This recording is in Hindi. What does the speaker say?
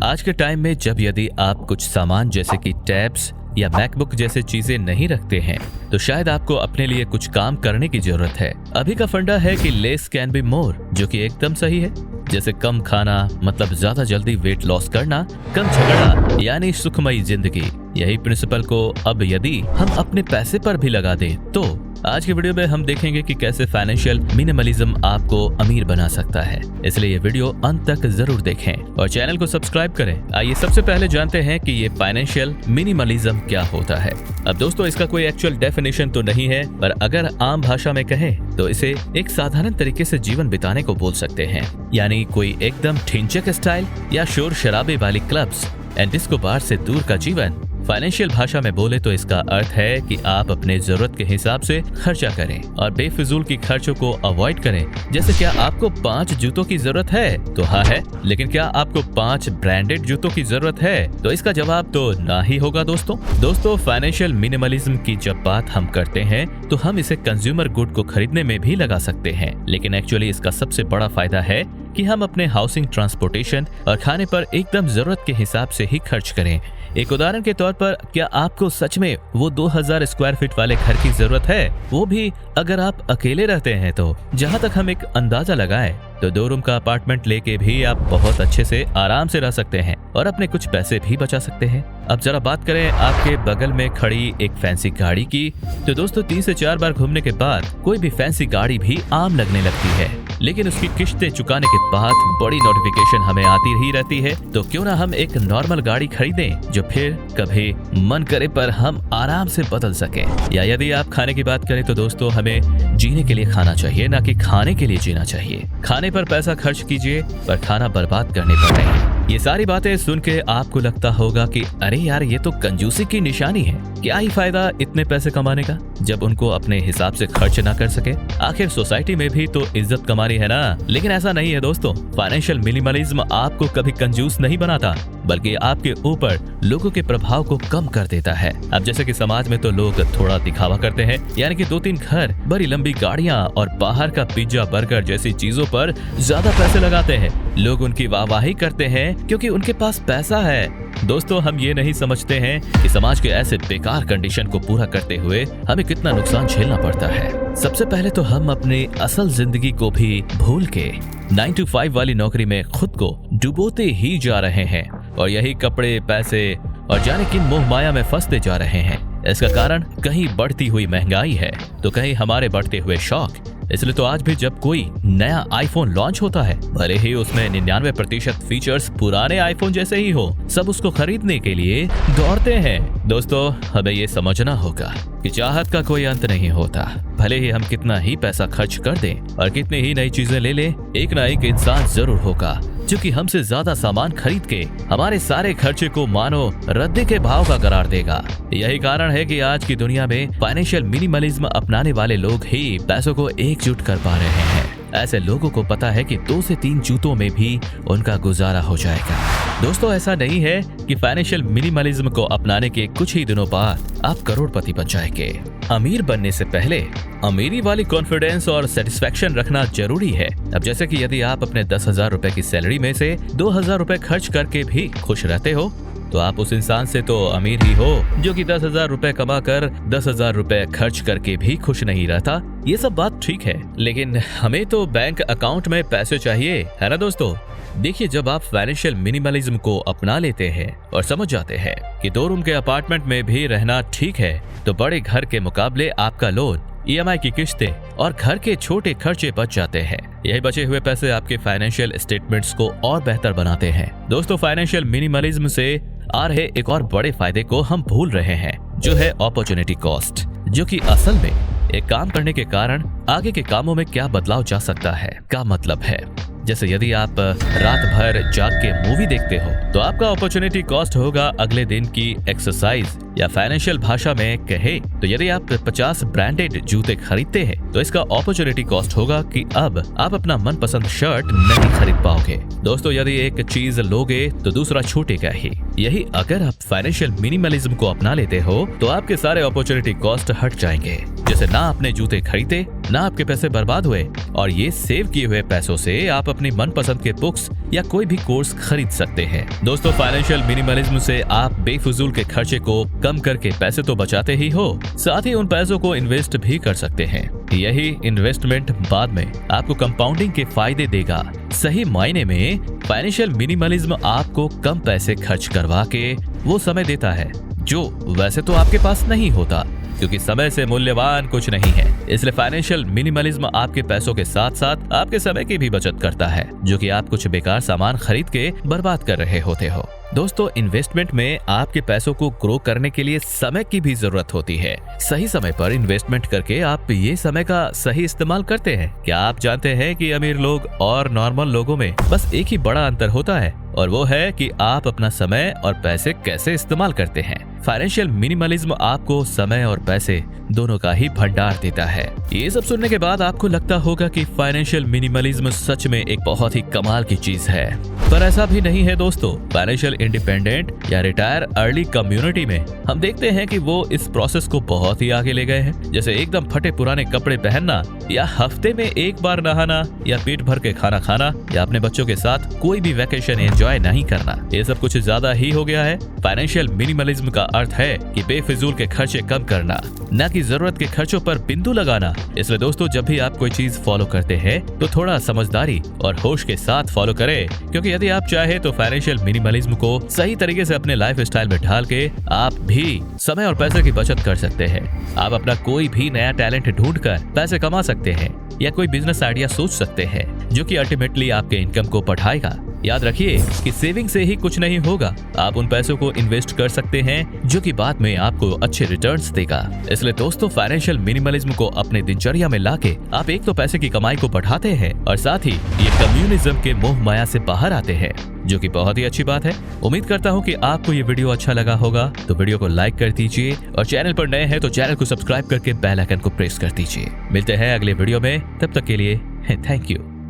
आज के टाइम में जब यदि आप कुछ सामान जैसे कि टैब्स या मैकबुक जैसे चीजें नहीं रखते हैं तो शायद आपको अपने लिए कुछ काम करने की जरूरत है। अभी का फंडा है कि लेस कैन बी मोर, जो कि एकदम सही है। जैसे कम खाना मतलब ज्यादा जल्दी वेट लॉस करना, कम झगड़ा यानी सुखमयी जिंदगी। यही प्रिंसिपल को अब यदि हम अपने पैसे पर भी लगा दें तो आज की वीडियो में हम देखेंगे कि कैसे फाइनेंशियल मिनिमलिज्म आपको अमीर बना सकता है। इसलिए ये वीडियो अंत तक जरूर देखें और चैनल को सब्सक्राइब करें। आइए सबसे पहले जानते हैं कि ये फाइनेंशियल मिनिमलिज्म क्या होता है। अब दोस्तों, इसका कोई एक्चुअल डेफिनेशन तो नहीं है, पर अगर आम भाषा में कहें तो इसे एक साधारण तरीके से जीवन बिताने को बोल सकते हैं। यानी कोई एकदम ठिंचक स्टाइल या शोर शराबे वाली क्लब्स एंड डिस्को बार से दूर का जीवन। फाइनेंशियल भाषा में बोले तो इसका अर्थ है कि आप अपने जरूरत के हिसाब से खर्चा करें और बेफिजूल की खर्चों को अवॉइड करें। जैसे क्या आपको 5 जूतों की जरूरत है? तो हाँ है, लेकिन क्या आपको 5 ब्रांडेड जूतों की जरूरत है? तो इसका जवाब तो ना ही होगा दोस्तों। फाइनेंशियल मिनिमलिज्म की जब बात हम करते हैं तो हम इसे कंज्यूमर गुड को खरीदने में भी लगा सकते हैं, लेकिन एक्चुअली इसका सबसे बड़ा फायदा है कि हम अपने हाउसिंग, ट्रांसपोर्टेशन और खाने पर एकदम जरूरत के हिसाब से ही खर्च करें। एक उदाहरण के तौर पर, क्या आपको सच में वो 2000 स्क्वायर फीट वाले घर की जरूरत है? वो भी अगर आप अकेले रहते हैं तो। जहाँ तक हम एक अंदाजा लगाएं तो 2 रूम का अपार्टमेंट लेके भी आप बहुत अच्छे से आराम से रह सकते हैं और अपने कुछ पैसे भी बचा सकते हैं। अब जरा बात करें आपके बगल में खड़ी एक फैंसी गाड़ी की, तो दोस्तों 3 से 4 बार घूमने के बाद कोई भी फैंसी गाड़ी भी आम लगने लगती है, लेकिन उसकी किश्तें चुकाने के बाद बड़ी नोटिफिकेशन हमें आती ही रहती है। तो क्यों ना हम एक नॉर्मल गाड़ी खरीदें जो फिर कभी मन करे पर हम आराम से बदल सके। या यदि आप खाने की बात करें तो दोस्तों, हमें जीने के लिए खाना चाहिए, ना कि खाने के लिए जीना चाहिए। खाने पर पैसा खर्च कीजिए पर खाना बर्बाद करने पर नहीं। ये सारी बातें सुन के आपको लगता होगा कि अरे यार, ये तो कंजूसी की निशानी है। क्या ही फायदा इतने पैसे कमाने का जब उनको अपने हिसाब से खर्च ना कर सके। आखिर सोसाइटी में भी तो इज्जत कमानी है ना। लेकिन ऐसा नहीं है दोस्तों। फाइनेंशियल मिनिमलिज्म आपको कभी कंजूस नहीं बनाता, बल्कि आपके ऊपर लोगों के प्रभाव को कम कर देता है। अब जैसे कि समाज में तो लोग थोड़ा दिखावा करते हैं, यानी कि 2-3 घर, बड़ी लंबी गाड़ियां और बाहर का पिज्जा, बर्गर जैसी चीजों पर ज्यादा पैसे लगाते हैं। लोग उनकी वाहवाही करते हैं क्योंकि उनके पास पैसा है। दोस्तों, हम ये नहीं समझते हैं कि समाज के ऐसे बेकार कंडीशन को पूरा करते हुए हमें कितना नुकसान झेलना पड़ता है। सबसे पहले तो हम अपनी असल जिंदगी को भी भूल के 9 to 5 वाली नौकरी में खुद को डुबोते ही जा रहे हैं और यही कपड़े, पैसे और जाने किन मोह माया में फंसते जा रहे हैं। इसका कारण कहीं बढ़ती हुई महंगाई है तो कहीं हमारे बढ़ते हुए शौक। इसलिए तो आज भी जब कोई नया आईफोन लॉन्च होता है, भले ही उसमें 99% फीचर्स पुराने आईफोन जैसे ही हो, सब उसको खरीदने के लिए दौड़ते हैं। दोस्तों, हमें ये समझना होगा कि चाहत का कोई अंत नहीं होता। भले ही हम कितना ही पैसा खर्च कर दें और कितनी ही नई चीजें ले लें, एक ना एक इंसान जरूर होगा जो कि हमसे ज्यादा सामान खरीद के हमारे सारे खर्चे को मानो रद्दी के भाव का करार देगा। यही कारण है कि आज की दुनिया में फाइनेंशियल मिनिमलिज्म अपनाने वाले लोग ही पैसों को एकजुट कर पा रहे हैं। ऐसे लोगों को पता है कि 2 से 3 जूतों में भी उनका गुजारा हो जाएगा। दोस्तों, ऐसा नहीं है कि फाइनेंशियल मिनिमलिज्म को अपनाने के कुछ ही दिनों बाद आप करोड़पति बन जाएंगे। अमीर बनने से पहले अमीरी वाली कॉन्फिडेंस और सेटिस्फेक्शन रखना जरूरी है। अब जैसे कि यदि आप अपने 10,000 रुपए की सैलरी में से 2,000 रुपए खर्च करके भी खुश रहते हो तो आप उस इंसान से तो अमीर ही हो जो कि 10,000 रुपए कमा कर 10,000 रुपए खर्च करके भी खुश नहीं रहता। ये सब बात ठीक है, लेकिन हमें तो बैंक अकाउंट में पैसे चाहिए, है ना दोस्तों। देखिए, जब आप फाइनेंशियल मिनिमलिज्म को अपना लेते हैं और समझ जाते हैं कि 2 रूम के अपार्टमेंट में भी रहना ठीक है, तो बड़े घर के मुकाबले आपका लोन, EMI की किस्तें और घर के छोटे खर्चे बच जाते हैं। यही बचे हुए पैसे आपके फाइनेंशियल स्टेटमेंट्स को और बेहतर बनाते हैं। दोस्तों, फाइनेंशियल मिनिमलिज्म से आ रहे एक और बड़े फायदे को हम भूल रहे हैं, जो है अपॉर्चुनिटी कॉस्ट, जो कि असल में एक काम करने के कारण आगे के कामों में क्या बदलाव जा सकता है का मतलब है। जैसे यदि आप रात भर जाग के मूवी देखते हो तो आपका अपॉर्चुनिटी कॉस्ट होगा अगले दिन की एक्सरसाइज, या फाइनेंशियल भाषा में कहे तो यदि आप 50 ब्रांडेड जूते खरीदते हैं तो इसका अपॉर्चुनिटी कॉस्ट होगा कि अब आप अपना मनपसंद शर्ट नहीं खरीद पाओगे। दोस्तों, यदि एक चीज लोगे तो दूसरा छूटेगा ही। यही अगर आप फाइनेंशियल मिनिमलिज्म को अपना लेते हो तो आपके सारे अपॉर्चुनिटी कॉस्ट हट जाएंगे। जैसे ना आपने जूते खरीदे, ना आपके पैसे बर्बाद हुए, और ये सेव किए हुए पैसों से आप अपनी मनपसंद के बुक्स या कोई भी कोर्स खरीद सकते हैं। दोस्तों, फाइनेंशियल मिनिमलिज्म से आप बेफिजूल के खर्चे को कम करके पैसे तो बचाते ही हो, साथ ही उन पैसों को इन्वेस्ट भी कर सकते हैं। यही इन्वेस्टमेंट बाद में आपको कंपाउंडिंग के फायदे देगा। सही मायने में फाइनेंशियल मिनिमलिज्म आपको कम पैसे खर्च करवा के वो समय देता है जो वैसे तो आपके पास नहीं होता, क्योंकि समय से मूल्यवान कुछ नहीं है। इसलिए फाइनेंशियल मिनिमलिज्म आपके पैसों के साथ साथ आपके समय की भी बचत करता है, जो कि आप कुछ बेकार सामान खरीद के बर्बाद कर रहे होते हो। दोस्तों, इन्वेस्टमेंट में आपके पैसों को ग्रो करने के लिए समय की भी जरूरत होती है। सही समय पर इन्वेस्टमेंट करके आप ये समय का सही इस्तेमाल करते हैं। क्या आप जानते हैं कि अमीर लोग और नॉर्मल लोगों में बस एक ही बड़ा अंतर होता है, और वो है कि आप अपना समय और पैसे कैसे इस्तेमाल करते हैं। फाइनेंशियल मिनिमलिज्म आपको समय और पैसे दोनों का ही भंडार देता है। ये सब सुनने के बाद आपको लगता होगा कि फाइनेंशियल मिनिमलिज्म सच में एक बहुत ही कमाल की चीज है, पर ऐसा भी नहीं है दोस्तों। फाइनेंशियल इंडिपेंडेंट या रिटायर अर्ली कम्युनिटी में हम देखते हैं कि वो इस प्रोसेस को बहुत ही आगे ले गए हैं। जैसे एकदम फटे पुराने कपड़े पहनना, या हफ्ते में एक बार नहाना, या पेट भर के खाना खाना, या अपने बच्चों के साथ कोई भी वैकेशन एंजॉय नहीं करना, ये सब कुछ ज्यादा ही हो गया है। फाइनेंशियल मिनिमलिज्म का अर्थ है कि बेफिजूल के खर्चे कम करना, न कि जरूरत के खर्चों पर बिंदु लगाना। इसलिए दोस्तों, जब भी आप कोई चीज फॉलो करते हैं तो थोड़ा समझदारी और होश के साथ फॉलो करें, क्योंकि यदि आप चाहे तो फाइनेंशियल मिनिमलिज्म को सही तरीके से अपने लाइफ स्टाइल में ढाल के आप भी समय और पैसे की बचत कर सकते हैं। आप अपना कोई भी नया टैलेंट ढूंढकर पैसे कमा सकते हैं, या कोई बिजनेस आइडिया सोच सकते हैं जो कि अल्टीमेटली आपके इनकम को बढ़ाएगा। याद रखिए कि सेविंग से ही कुछ नहीं होगा, आप उन पैसों को इन्वेस्ट कर सकते हैं जो कि बाद में आपको अच्छे रिटर्न्स देगा। इसलिए दोस्तों, फाइनेंशियल मिनिमलिज्म को अपने दिनचर्या में लाके आप एक तो पैसे की कमाई को बढ़ाते हैं, और साथ ही ये कम्युनिज्म के मोह माया से बाहर आते हैं, जो कि बहुत ही अच्छी बात है। उम्मीद करता हूँ कि आपको ये वीडियो अच्छा लगा होगा, तो वीडियो को लाइक कर दीजिए, और चैनल पर नए हैं तो चैनल को सब्सक्राइब करके बेल आइकन को प्रेस कर दीजिए। मिलते हैं अगले वीडियो में, तब तक के लिए थैंक यू।